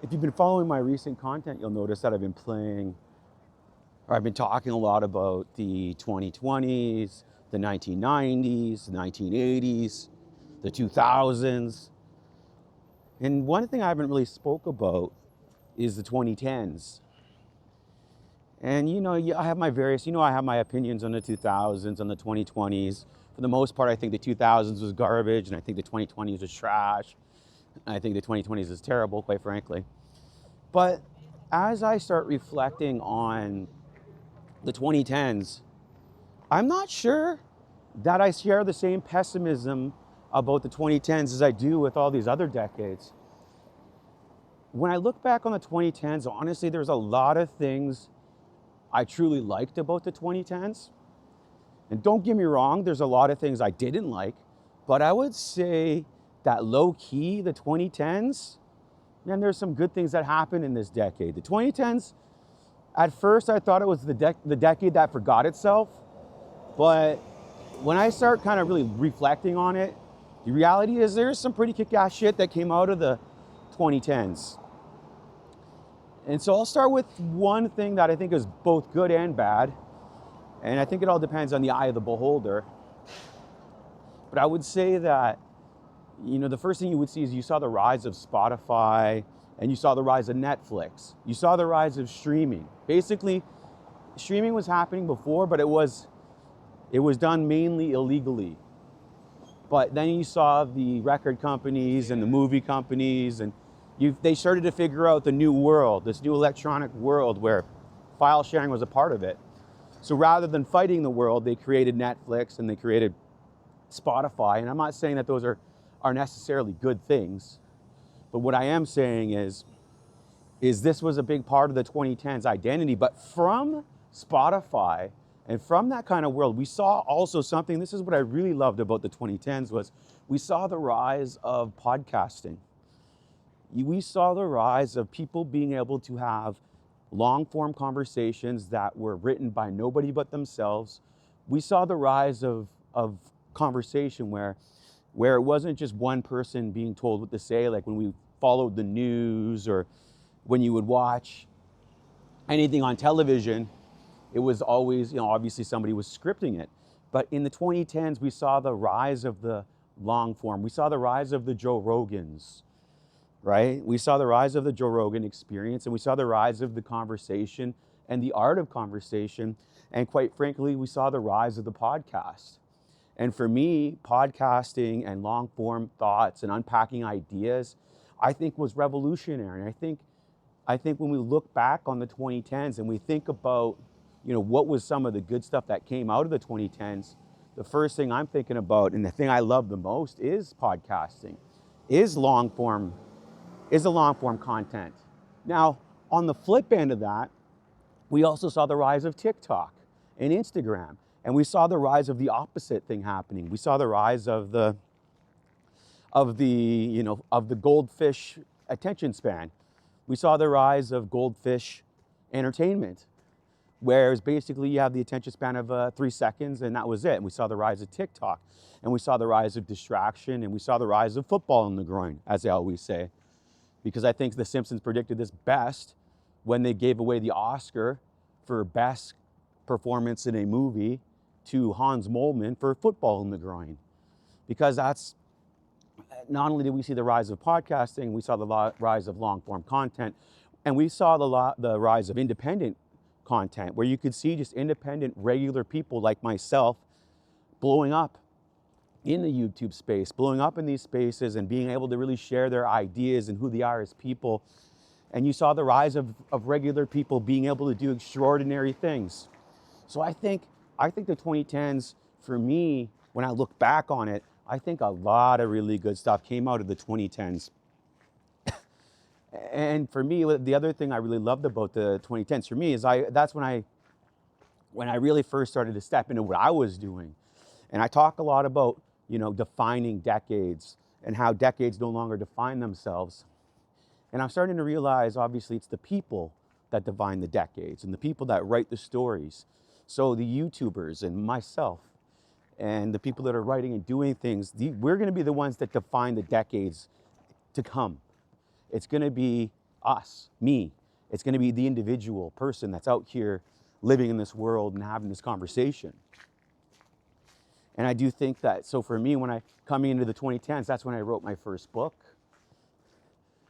If you've been following my recent content, you'll notice that I've been talking a lot about the 2020s, the 1990s, the 1980s, the 2000s. And one thing I haven't really spoke about is the 2010s. And I have I have my opinions on the 2000s, on the 2020s. For the most part, I think the 2000s was garbage, and I think the 2020s was trash. And I think the 2020s is terrible, quite frankly. But as I start reflecting on the 2010s, I'm not sure that I share the same pessimism about the 2010s as I do with all these other decades. When I look back on the 2010s, honestly, there's a lot of things I truly liked about the 2010s. And don't get me wrong, there's a lot of things I didn't like, but I would say that low key, the 2010s, man, there's some good things that happened in this decade. The 2010s, at first I thought it was the decade that forgot itself, but when I start kind of really reflecting on it, the reality is there's some pretty kick-ass shit that came out of the 2010s. And so I'll start with one thing that I think is both good and bad, and I think it all depends on the eye of the beholder. But I would say that, the first thing you would see is you saw the rise of Spotify, and you saw the rise of Netflix. You saw the rise of streaming. Basically, streaming was happening before, but it was done mainly illegally. But then you saw the record companies and the movie companies, and they started to figure out the new world, this new electronic world where file sharing was a part of it. So rather than fighting the world, they created Netflix and they created Spotify. And I'm not saying that those are necessarily good things, but what I am saying is this was a big part of the 2010s identity. But from Spotify and from that kind of world, we saw also something, this is what I really loved about the 2010s, was we saw the rise of podcasting. We saw the rise of people being able to have long-form conversations that were written by nobody but themselves. We saw the rise of conversation where it wasn't just one person being told what to say, like when we followed the news or when you would watch anything on television, it was always, obviously somebody was scripting it. But in the 2010s, we saw the rise of the long form. We saw the rise of the Joe Rogans, right? We saw the rise of the Joe Rogan experience, and we saw the rise of the conversation and the art of conversation. And quite frankly, we saw the rise of the podcast. And for me, podcasting and long form thoughts and unpacking ideas, I think was revolutionary. And I think when we look back on the 2010s and we think about, what was some of the good stuff that came out of the 2010s, the first thing I'm thinking about and the thing I love the most is podcasting, is the long form content. Now, on the flip end of that, we also saw the rise of TikTok and Instagram, and we saw the rise of the opposite thing happening. We saw the rise of the goldfish attention span. We saw the rise of goldfish entertainment, whereas basically you have the attention span of 3 seconds and that was it. And we saw the rise of TikTok, and we saw the rise of distraction, and we saw the rise of football in the groin, as they always say. Because I think The Simpsons predicted this best when they gave away the Oscar for best performance in a movie to Hans Moleman for football in the groin. Because that's, not only did we see the rise of podcasting, we saw the rise of long form content, and we saw the rise of independent content, where you could see just independent, regular people like myself blowing up in the YouTube space, blowing up in these spaces and being able to really share their ideas and who they are as people. And you saw the rise of regular people being able to do extraordinary things. So I think the 2010s, for me, when I look back on it, I think a lot of really good stuff came out of the 2010s. And for me, the other thing I really loved about the 2010s for me is that's when I really first started to step into what I was doing. And I talk a lot about, defining decades and how decades no longer define themselves. And I'm starting to realize, obviously, it's the people that define the decades and the people that write the stories. So the YouTubers and myself and the people that are writing and doing things, we're going to be the ones that define the decades to come. It's going to be us, me. It's going to be the individual person that's out here living in this world and having this conversation. And I do think that, so for me, when I coming into the 2010s, that's when I wrote my first book.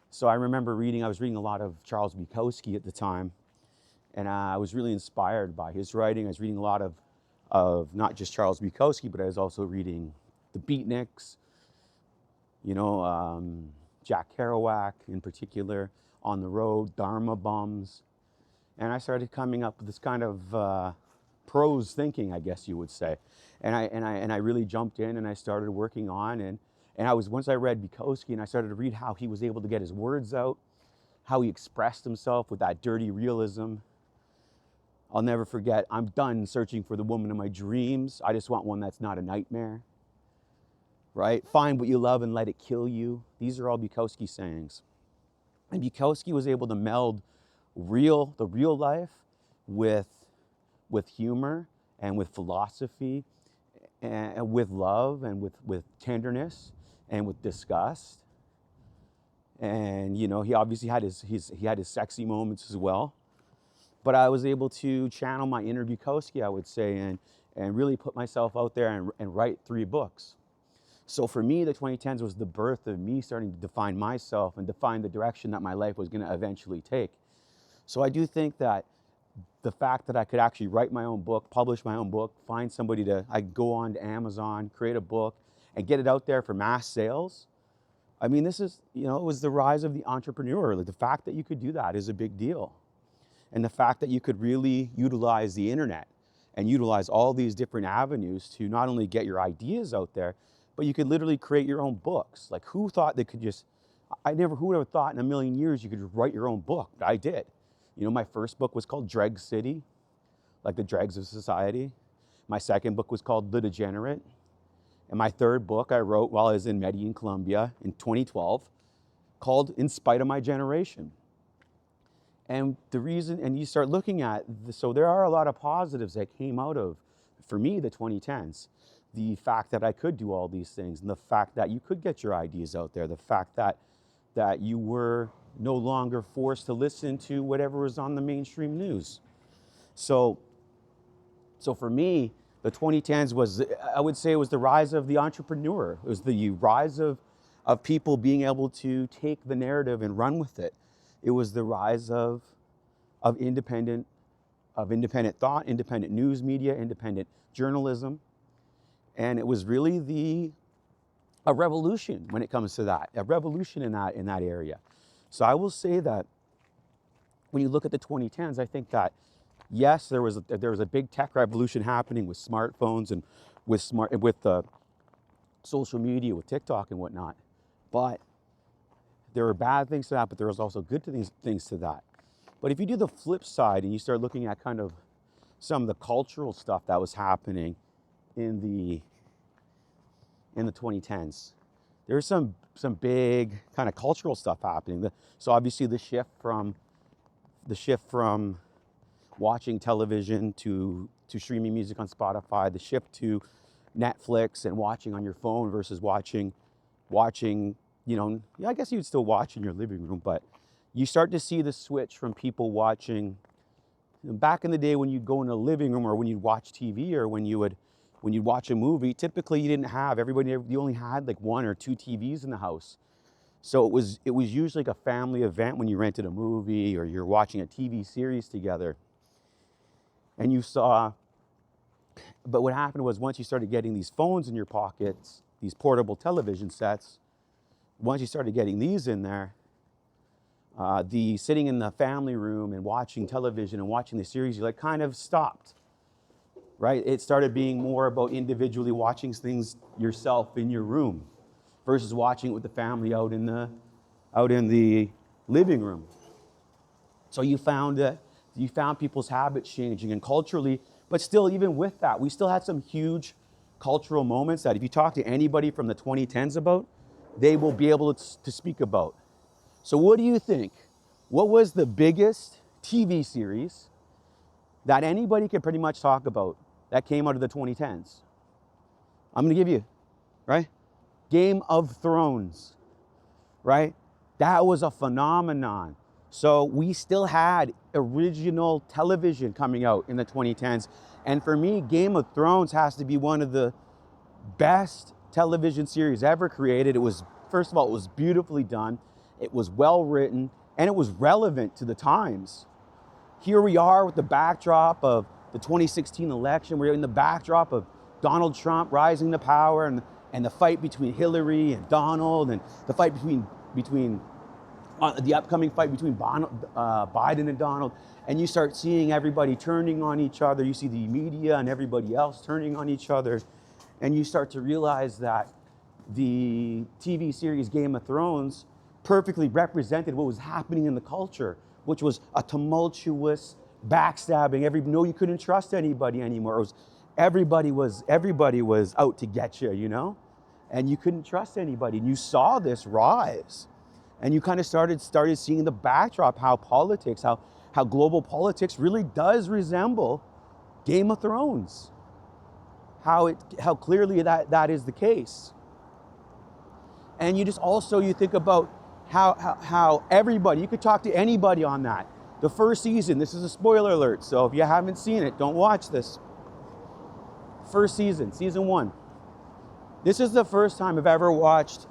So I remember I was reading a lot of Charles Bukowski at the time, and I was really inspired by his writing. I was reading a lot of not just Charles Bukowski, but I was also reading the Beatniks, Jack Kerouac in particular, On the Road, Dharma Bums. And I started coming up with this kind of prose thinking, I guess you would say. And I really jumped in and I started working on, and once I read Bukowski and I started to read how he was able to get his words out, how he expressed himself with that dirty realism. I'll never forget, I'm done searching for the woman of my dreams. I just want one that's not a nightmare, right? Find what you love and let it kill you. These are all Bukowski sayings. And Bukowski was able to meld the real life with humor and with philosophy and with love and with tenderness and with disgust. And he obviously had his sexy moments as well. But I was able to channel my inner Bukowski, I would say, and really put myself out there and write 3 books. So for me, the 2010s was the birth of me starting to define myself and define the direction that my life was going to eventually take. So I do think that the fact that I could actually write my own book, publish my own book, find somebody I go on to Amazon, create a book, and get it out there for mass sales. I mean, this is, it was the rise of the entrepreneur. Like, the fact that you could do that is a big deal. And the fact that you could really utilize the internet and utilize all these different avenues to not only get your ideas out there, but you could literally create your own books. Like, who thought they could who would have thought in a million years you could just write your own book? But I did. My first book was called Dreg City, like the dregs of society. My second book was called The Degenerate. And my third book I wrote while I was in Medellin, Colombia in 2012, called In Spite of My Generation. And you start looking at, so there are a lot of positives that came out of, for me, the 2010s. The fact that I could do all these things, and the fact that you could get your ideas out there, the fact that you were no longer forced to listen to whatever was on the mainstream news. So for me, the 2010s I would say it was the rise of the entrepreneur. It was the rise of people being able to take the narrative and run with it. It was the rise of independent thought, independent news media, independent journalism. And it was really a revolution when it comes to that, a revolution in that area. So I will say that when you look at the 2010s, I think that, yes, there was a big tech revolution happening with smartphones and with social media, with TikTok and whatnot. But there were bad things to that, but there was also good things to that. But if you do the flip side and you start looking at kind of some of the cultural stuff that was happening in the 2010s, there's some big kind of cultural stuff happening. So obviously the shift from watching television to streaming music on Spotify, the shift to Netflix and watching on your phone versus watching, I guess you'd still watch in your living room, but you start to see the switch from people watching. Back in the day when you'd go in a living room or when you'd watch TV or when you'd watch a movie, typically you only had like 1 or 2 TVs in the house. So it was usually like a family event when you rented a movie or you're watching a TV series together. And but what happened was, once you started getting these phones in your pockets, these portable television sets, once you started getting these in there, the sitting in the family room and watching television and watching the series, you kind of stopped. Right? It started being more about individually watching things yourself in your room versus watching it with the family out in the living room. So you found people's habits changing, and culturally, but still, even with that, we still had some huge cultural moments that if you talk to anybody from the 2010s about, they will be able to speak about. So what do you think? What was the biggest TV series that anybody could pretty much talk about that came out of the 2010s? I'm going to give you, right? Game of Thrones, right? That was a phenomenon. So we still had original television coming out in the 2010s. And for me, Game of Thrones has to be one of the best television series ever created. It was, first of all, it was beautifully done. It was well written, and it was relevant to the times. Here we are with the backdrop of the 2016 election. We're in the backdrop of Donald Trump rising to power, and the fight between Hillary and Donald, and the fight between the upcoming fight between Biden and Donald. And you start seeing everybody turning on each other. You see the media and everybody else turning on each other. And you start to realize that the TV series Game of Thrones perfectly represented what was happening in the culture, which was a tumultuous backstabbing. No, you couldn't trust anybody anymore. Everybody was out to get you, you know? And you couldn't trust anybody. And you saw this rise. And you kind of started seeing the backdrop, how politics, how global politics really does resemble Game of Thrones. How clearly that is the case. And you think about how everybody, you could talk to anybody on that. The first season, this is a spoiler alert, so if you haven't seen it, don't watch this. First season, season 1. This is the first time I've ever watched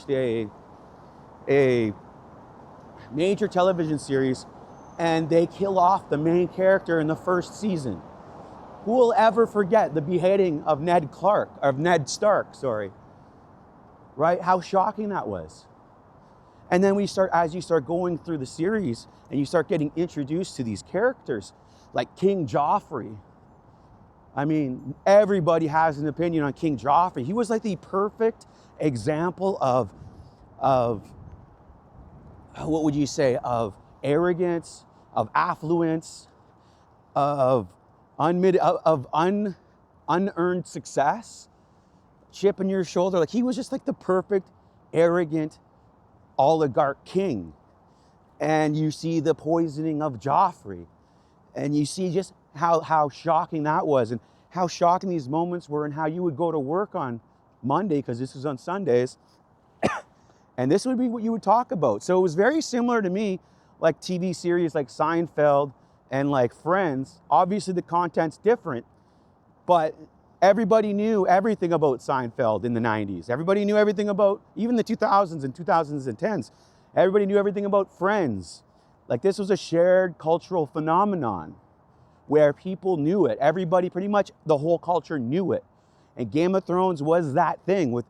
a major television series and they kill off the main character in the first season. Who will ever forget the beheading of Ned Stark, right? How shocking that was. And then as you start going through the series and you start getting introduced to these characters like King Joffrey. I mean, everybody has an opinion on King Joffrey. He was like the perfect example of what would you say, of arrogance, of affluence, of unearned success, chip in your shoulder. Like, he was just like the perfect, arrogant oligarch king. And you see the poisoning of Joffrey, and you see just how shocking that was, and how shocking these moments were, and how you would go to work on Monday, because this is on Sundays, and this would be what you would talk about. So it was very similar to me, like TV series like Seinfeld and like Friends. Obviously the content's different, but everybody knew everything about Seinfeld in the 90s. Everybody knew everything about, even the 2000s and 2010s. Everybody knew everything about Friends. Like, this was a shared cultural phenomenon where people knew it. Everybody, pretty much the whole culture knew it. And Game of Thrones was that thing with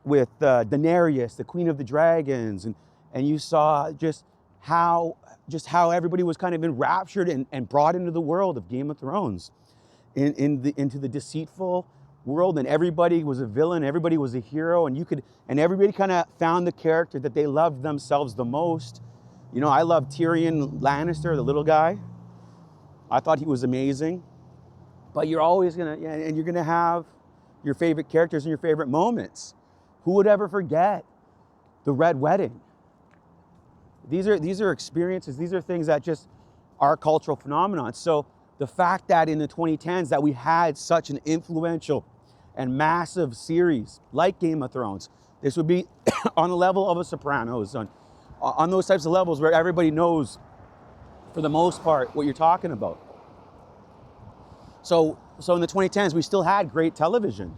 Daenerys, the Queen of the Dragons, and you saw just how everybody was kind of enraptured and brought into the world of Game of Thrones, into the deceitful world, and everybody was a villain, everybody was a hero, and everybody kind of found the character that they loved themselves the most. You know, I love Tyrion Lannister, the little guy. I thought he was amazing. But you're always you're gonna have your favorite characters and your favorite moments. Who would ever forget the Red Wedding? These are experiences, these are things that just are cultural phenomenon. So the fact that in the 2010s that we had such an influential and massive series like Game of Thrones, this would be on the level of a Sopranos, on those types of levels where everybody knows, for the most part, what you're talking about. So in the 2010s, we still had great television,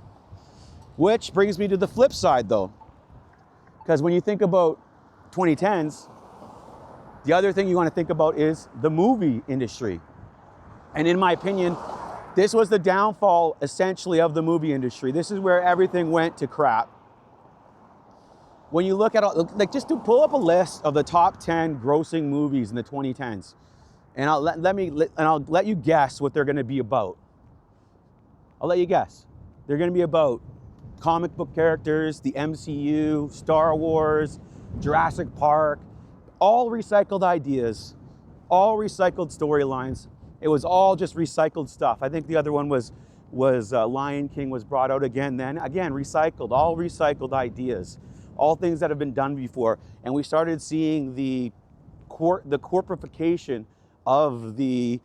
which brings me to the flip side, though, because when you think about 2010s, the other thing you want to think about is the movie industry. And in my opinion, this was the downfall, essentially, of the movie industry. This is where everything went to crap. When you look at, just to pull up a list of the top 10 grossing movies in the 2010s, and I'll let you guess what they're going to be about. I'll let you guess. They're going to be about comic book characters, the MCU, Star Wars, Jurassic Park, all recycled ideas, all recycled storylines. It was all just recycled stuff. I think the other one was Lion King was brought out again then. Again, recycled, all recycled ideas, all things that have been done before. And we started seeing the corporification of the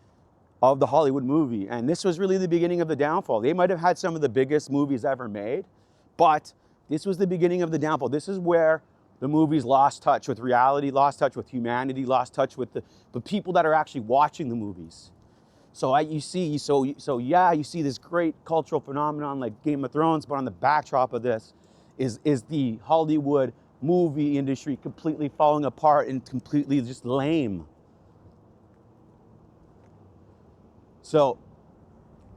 Hollywood movie. And this was really the beginning of the downfall. They might have had some of the biggest movies ever made, but this was the beginning of the downfall. This is where The movies lost touch with reality, lost touch with humanity, lost touch with the people that are actually watching the movies. So you see this great cultural phenomenon like Game of Thrones, but on the backdrop of this is the Hollywood movie industry completely falling apart and completely just lame. So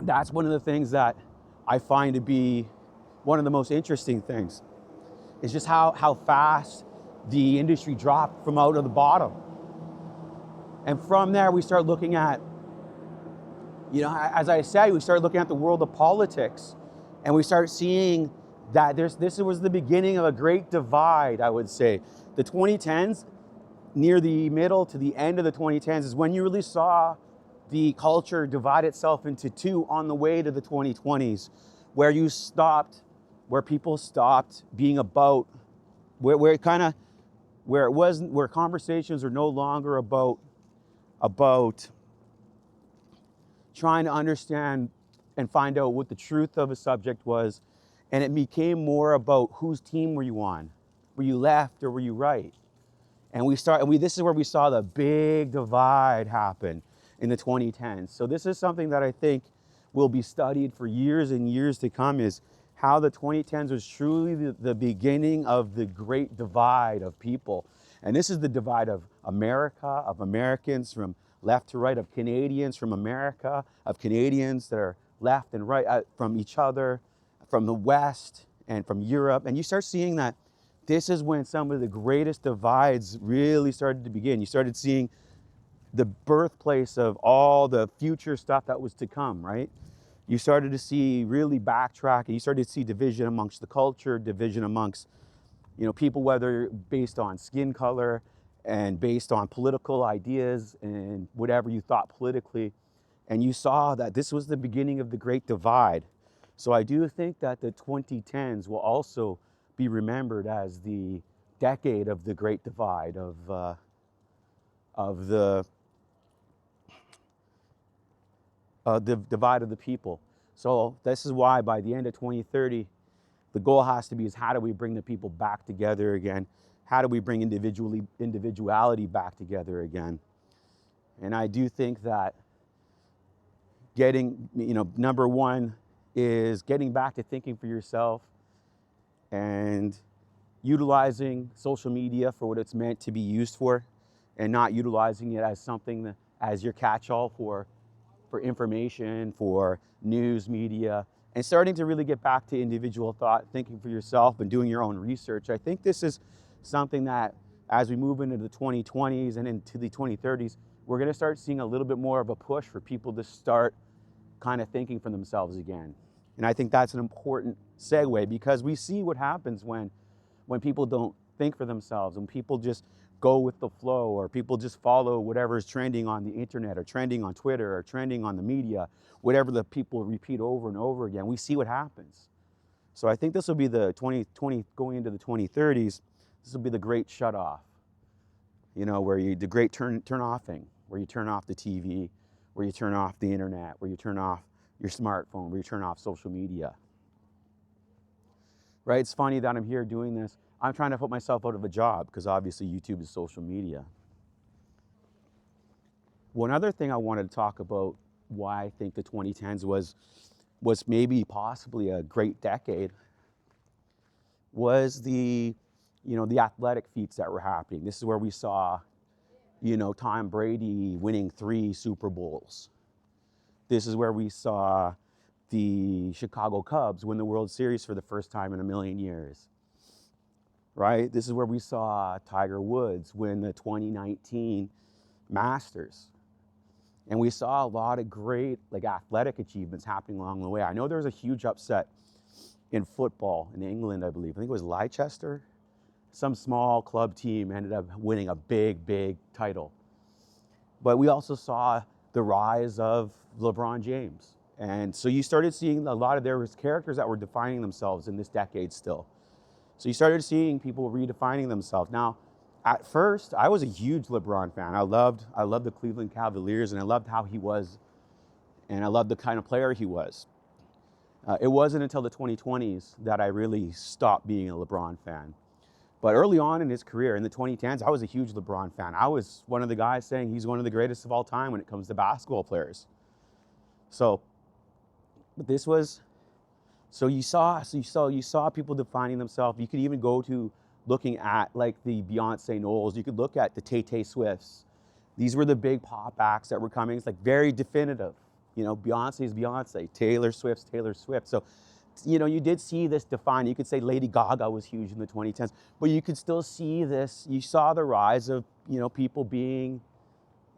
that's one of the things that I find to be one of the most interesting things, is just how fast the industry dropped from out of the bottom. And from there, we start looking at, as I said, we start looking at the world of politics, and we start seeing that this was the beginning of a great divide, I would say. The 2010s, near the middle to the end of the 2010s, is when you really saw the culture divide itself into two on the way to the 2020s, where people stopped being about, where conversations are no longer about trying to understand and find out what the truth of a subject was, and it became more about whose team were you on? Were you left or were you right? And this is where we saw the big divide happen in the 2010s. So this is something that I think will be studied for years and years to come, is how the 2010s was truly the beginning of the great divide of people. And this is the divide of America, of Americans from left to right, of Canadians from America, of Canadians that are left and right from each other, from the West and from Europe. And you start seeing that this is when some of the greatest divides really started to begin. You started seeing the birthplace of all the future stuff that was to come, right? You started to see really backtrack, and you started to see division amongst the culture, division amongst, people, whether based on skin color and based on political ideas and whatever you thought politically. And you saw that this was the beginning of the Great Divide. So I do think that the 2010s will also be remembered as the decade of the Great Divide, of the divide of the people. So this is why by the end of 2030, the goal has to be is how do we bring the people back together again? How do we bring individuality back together again? And I do think that number one is getting back to thinking for yourself and utilizing social media for what it's meant to be used for, and not utilizing it as something as your catch-all for information, for news media, and starting to really get back to individual thought, thinking for yourself and doing your own research. I think this is something that as we move into the 2020s and into the 2030s, we're going to start seeing a little bit more of a push for people to start kind of thinking for themselves again. And I think that's an important segue, because we see what happens when people don't think for themselves, when people just go with the flow, or people just follow whatever is trending on the internet or trending on Twitter or trending on the media, whatever the people repeat over and over again. We see what happens. So I think this will be the 2020 going into the 2030s. This will be the great shut off, the great turn offing, where you turn off the TV, where you turn off the internet, where you turn off your smartphone, where you turn off social media. Right? It's funny that I'm here doing this. I'm trying to put myself out of a job, because obviously YouTube is social media. One other thing I wanted to talk about, why I think the 2010s was possibly a great decade, was the athletic feats that were happening. This is where we saw, Tom Brady winning 3 Super Bowls. This is where we saw the Chicago Cubs win the World Series for the first time in a million years. Right? This is where we saw Tiger Woods win the 2019 Masters. And we saw a lot of great athletic achievements happening along the way. I know there was a huge upset in football in England, I believe. I think it was Leicester. Some small club team ended up winning a big, big title. But we also saw the rise of LeBron James. And so you started seeing there was characters that were defining themselves in this decade still. So you started seeing people redefining themselves. Now, at first, I was a huge LeBron fan. I loved the Cleveland Cavaliers, and I loved how he was, and I loved the kind of player he was. It wasn't until the 2020s that I really stopped being a LeBron fan. But early on in his career, in the 2010s, I was a huge LeBron fan. I was one of the guys saying he's one of the greatest of all time when it comes to basketball players. So, but this was, so you saw people defining themselves. You could even go to looking at like the Beyonce Knowles. You could look at the Tay Swifts. These were the big pop acts that were coming. It's like very definitive. You know, Beyonce's Beyonce, Taylor Swift's Taylor Swift. So, you know, you did see this defined. You could say Lady Gaga was huge in the 2010s, but you could still see this. You saw the rise of, you know, people being,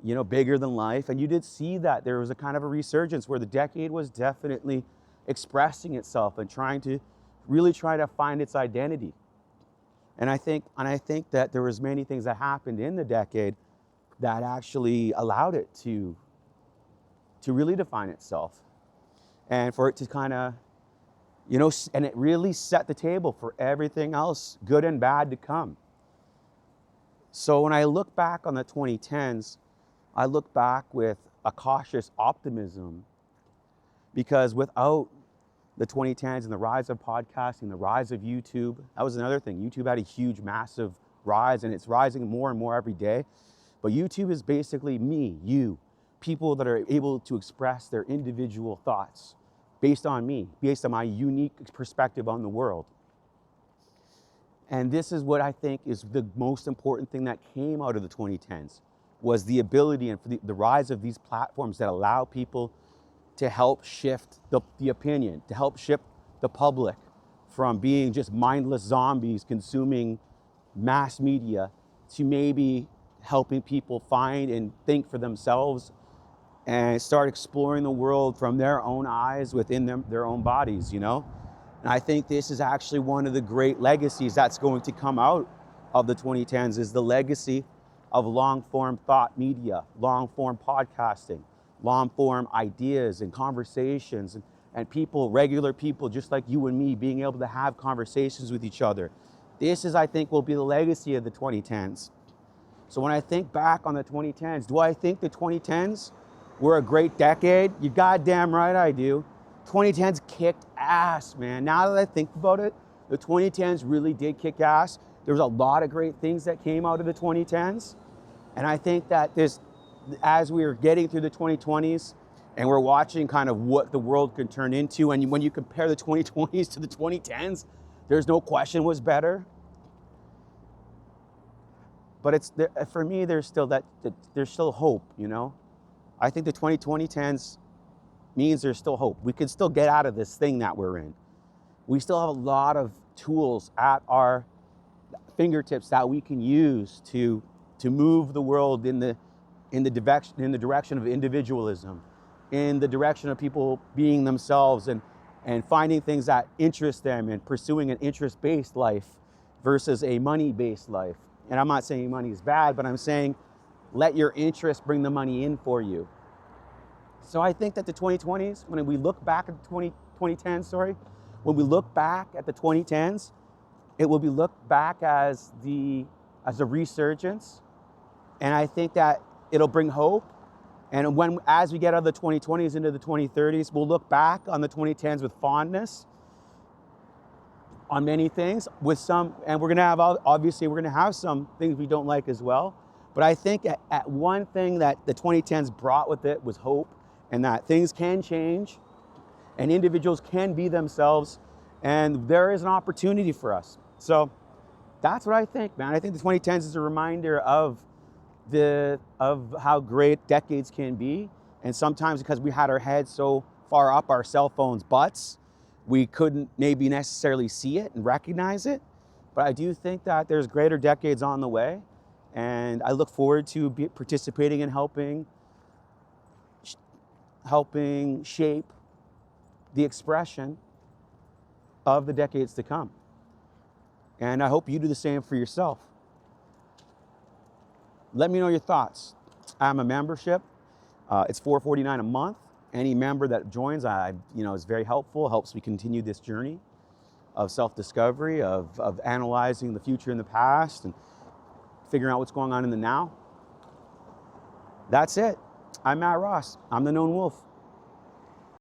you know, bigger than life. And you did see that there was a kind of a resurgence where the decade was definitely expressing itself and trying to really try to find its identity. And I think that there was many things that happened in the decade that actually allowed it to really define itself and for it to kind of, you know, and it really set the table for everything else, good and bad, to come. So when I look back on the 2010s, I look back with a cautious optimism, because without the 2010s and the rise of podcasting, the rise of YouTube, that was another thing. YouTube had a huge, massive rise, and it's rising more and more every day. But YouTube is basically me, you, people that are able to express their individual thoughts based on me, based on my unique perspective on the world. And this is what I think is the most important thing that came out of the 2010s, was the ability and the rise of these platforms that allow people to help shift the opinion, to help shift the public from being just mindless zombies consuming mass media to maybe helping people find and think for themselves and start exploring the world from their own eyes within their own bodies, you know? And I think this is actually one of the great legacies that's going to come out of the 2010s, is the legacy of long-form thought media, long-form podcasting, long-form ideas and conversations, and people, regular people just like you and me, being able to have conversations with each other. This is, I think, will be the legacy of the 2010s. So when I think back on the 2010s, do I think the 2010s were a great decade? You goddamn right I do. 2010s kicked ass, man. Now that I think about it, the 2010s really did kick ass. There was a lot of great things that came out of the 2010s. And I think that as we are getting through the 2020s and we're watching kind of what the world could turn into, and when you compare the 2020s to the 2010s, there's no question was better. But for me, there's still hope, you know? I think the 2010s means there's still hope. We can still get out of this thing that we're in. We still have a lot of tools at our fingertips that we can use to move the world in the direction of individualism, in the direction of people being themselves and finding things that interest them and pursuing an interest-based life versus a money-based life. And I'm not saying money is bad, but I'm saying let your interest bring the money in for you. So I think that the 2020s, when we look back at the 2010s, when we look back at the 2010s, it will be looked back as a resurgence. And I think that it'll bring hope. And as we get out of the 2020s into the 2030s, we'll look back on the 2010s with fondness on many things, and we're gonna have some things we don't like as well. But I think at one thing that the 2010s brought with it was hope, and that things can change and individuals can be themselves, and there is an opportunity for us. So that's what I think, man. I think the 2010s is a reminder of how great decades can be. And sometimes because we had our heads so far up our cell phones' butts, we couldn't maybe necessarily see it and recognize it. But I do think that there's greater decades on the way. And I look forward to participating in helping shape the expression of the decades to come. And I hope you do the same for yourself. Let me know your thoughts. I'm a membership. It's $4.49 a month. Any member that joins, is very helpful. Helps me continue this journey of self-discovery, of analyzing the future and the past, and figuring out what's going on in the now. That's it. I'm Matt Ross. I'm the Known Wolf.